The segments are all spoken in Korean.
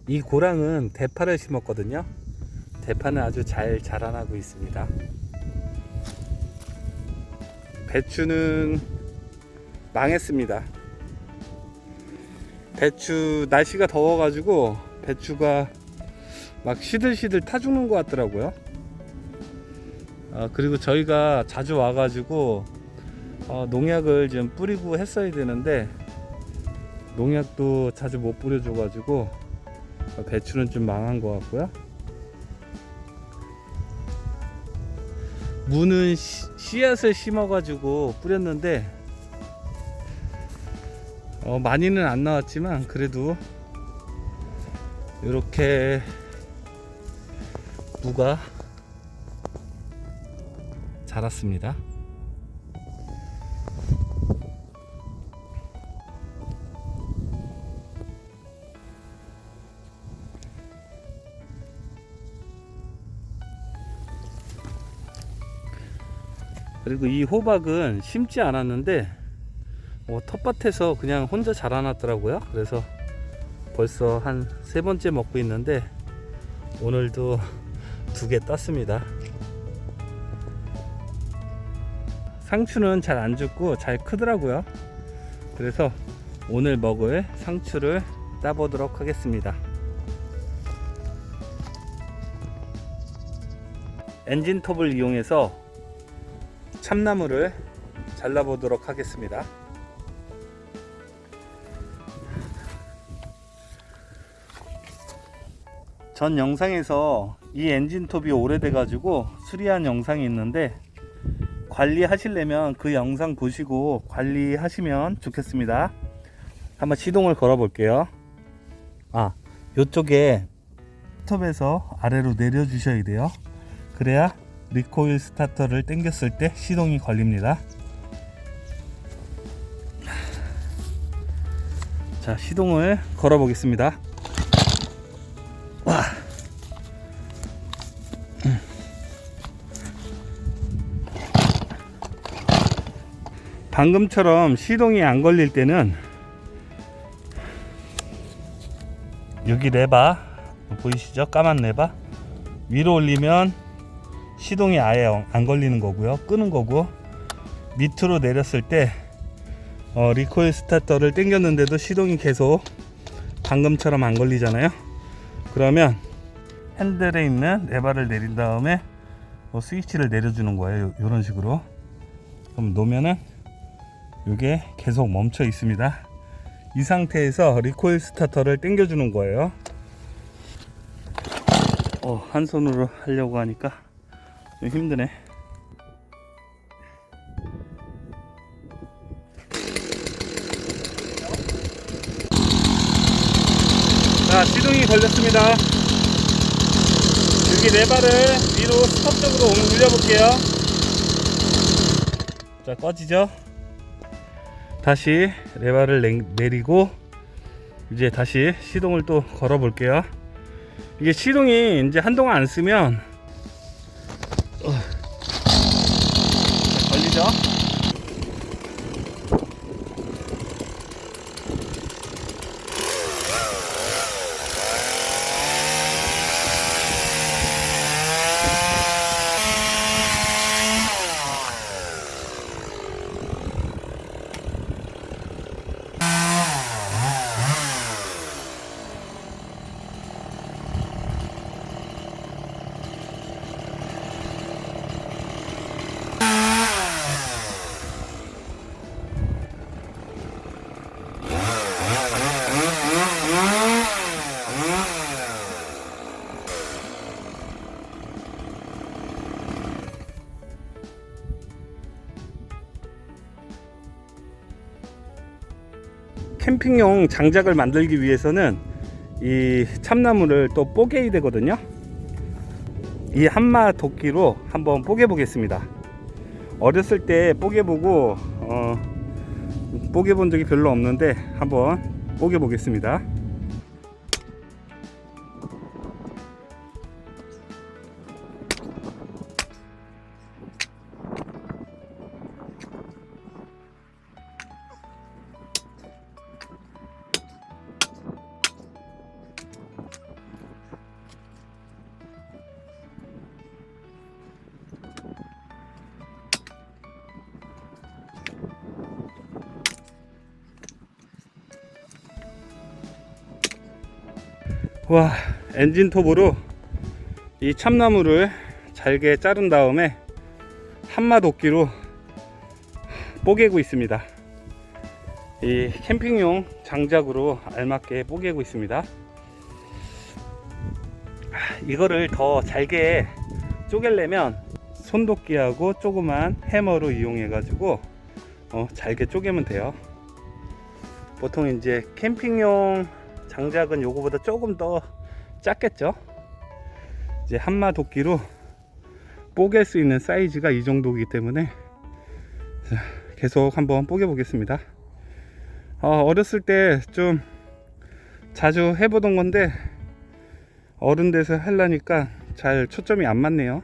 이 고랑은 대파를 심었거든요. 대파는 아주 잘 자라나고 있습니다. 배추는 망했습니다. 배추 날씨가 더워가지고 배추가 막 시들시들 타 죽는 것 같더라고요. 그리고 저희가 자주 와가지고 농약을 좀 뿌리고 했어야 되는데 농약도 자주 못 뿌려줘가지고 배추는 좀 망한 것 같고요. 무는 씨앗을 심어가지고 뿌렸는데 많이는 안 나왔지만 그래도 이렇게 무가 자랐습니다. 그리고 이 호박은 심지 않았는데 텃밭에서 그냥 혼자 자라났더라고요. 그래서 벌써 한 3번째 먹고 있는데 오늘도 2개 땄습니다. 상추는 잘 안 죽고 잘 크더라고요. 그래서 오늘 먹을 상추를 따보도록 하겠습니다. 엔진톱을 이용해서 참나무를 잘라보도록 하겠습니다. 전 영상에서 이 엔진톱이 오래돼 가지고 수리한 영상이 있는데 관리하시려면 그 영상 보시고 관리하시면 좋겠습니다. 한번 시동을 걸어 볼게요. 요쪽에 톱에서 아래로 내려 주셔야 돼요. 그래야 리코일 스타터를 당겼을 때 시동이 걸립니다. 자, 시동을 걸어 보겠습니다. 방금처럼 시동이 안 걸릴 때는 여기 레바 보이시죠? 까만 레바 위로 올리면 시동이 아예 안 걸리는 거고요. 끄는 거고, 밑으로 내렸을 때 리코일 스타터를 당겼는데도 시동이 계속 방금처럼 안 걸리잖아요. 그러면 핸들에 있는 레바를 내린 다음에 스위치를 내려주는 거예요. 이런 식으로. 그럼 놓으면은 이게 계속 멈춰 있습니다. 이 상태에서 리코일 스타터를 당겨주는 거예요. 한 손으로 하려고 하니까 좀 힘드네. 자, 시동이 걸렸습니다. 여기 레바를 위로 스톱 쪽으로 올려볼게요. 자, 꺼지죠? 다시 레바를 내리고 이제 다시 시동을 또 걸어 볼게요. 이게 시동이 이제 한동안 안 쓰면 걸리죠? 캠핑용 장작을 만들기 위해서는 이 참나무를 또 뽀개야 되거든요. 이 한마 도끼로 한번 뽀개 보겠습니다. 어렸을 때 뽀개보고 뽀개본 적이 별로 없는데 한번 뽀개 보겠습니다. 와, 엔진톱으로 이 참나무를 잘게 자른 다음에 한마 도끼로 뽀개고 있습니다. 이 캠핑용 장작으로 알맞게 뽀개고 있습니다. 이거를 더 잘게 쪼개려면 손도끼하고 조그만 해머로 이용해 가지고 잘게 쪼개면 돼요. 보통 이제 캠핑용 장작은 요거보다 조금 더 작겠죠. 이제 한마 도끼로 뽀갤 수 있는 사이즈가 이 정도이기 때문에 계속 한번 뽀개 보겠습니다. 어렸을 때 좀 자주 해보던 건데 어른 돼서 하려니까 잘 초점이 안 맞네요.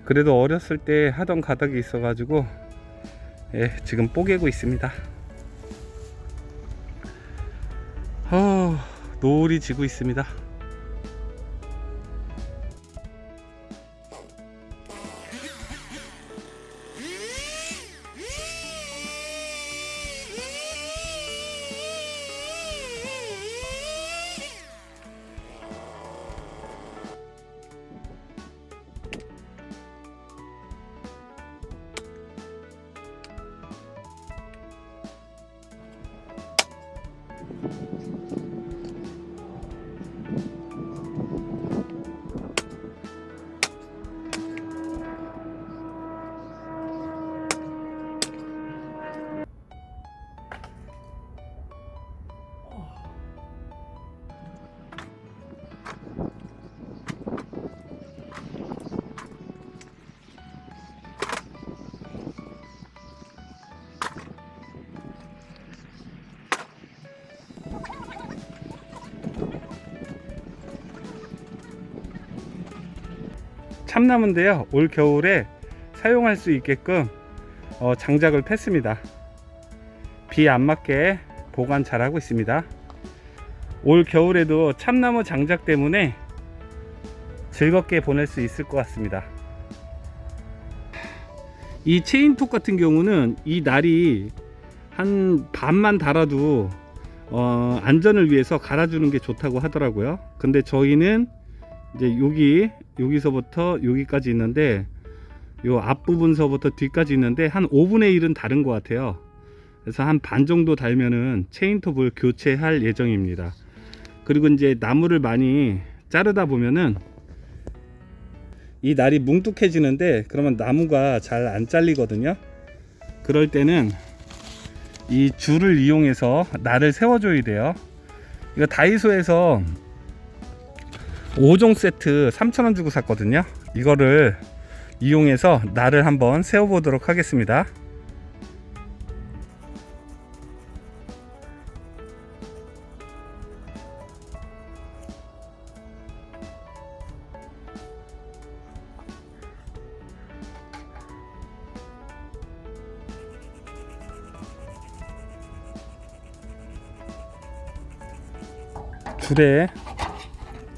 그래도 어렸을 때 하던 가닥이 있어 가지고 지금 뽀개고 있습니다. 노을이 지고 있습니다. 참나무인데요, 올 겨울에 사용할 수 있게끔 장작을 팼습니다. 비 안 맞게 보관 잘 하고 있습니다. 올 겨울에도 참나무 장작 때문에 즐겁게 보낼 수 있을 것 같습니다. 이 체인톱 같은 경우는 이 날이 한 반만 달아도 안전을 위해서 갈아주는 게 좋다고 하더라고요. 근데 저희는 이제 여기서부터 여기까지 있는데 요 앞부분서부터 뒤까지 있는데 한 5분의 1은 다른 것 같아요. 그래서 한 반 정도 달면은 체인톱을 교체할 예정입니다. 그리고 이제 나무를 많이 자르다 보면은 이 날이 뭉툭해지는데 그러면 나무가 잘 안 잘리거든요. 그럴 때는 이 줄을 이용해서 날을 세워줘야 돼요. 이거 다이소에서 5종 세트 3,000원 주고 샀거든요. 이거를 이용해서 날을 한번 세워 보도록 하겠습니다.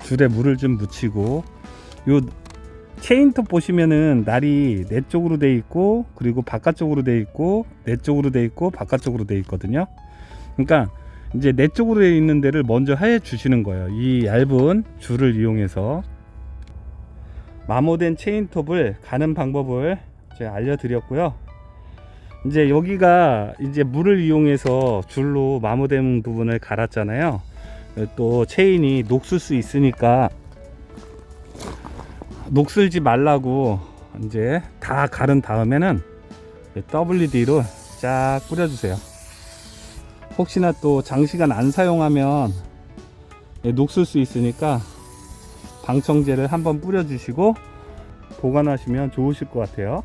줄에 물을 좀 묻히고, 요 체인톱 보시면은 날이 내 쪽으로 돼 있고 그리고 바깥쪽으로 돼 있고 내 쪽으로 돼 있고 바깥쪽으로 돼 있거든요. 그러니까 이제 내 쪽으로 돼 있는 데를 먼저 해 주시는 거예요. 이 얇은 줄을 이용해서 마모된 체인톱을 가는 방법을 제가 알려드렸고요. 이제 여기가 이제 물을 이용해서 줄로 마모된 부분을 갈았잖아요. 또 체인이 녹슬 수 있으니까 녹슬지 말라고 이제 다 갈은 다음에는 WD로 쫙 뿌려주세요. 혹시나 또 장시간 안 사용하면 녹슬 수 있으니까 방청제를 한번 뿌려주시고 보관하시면 좋으실 것 같아요.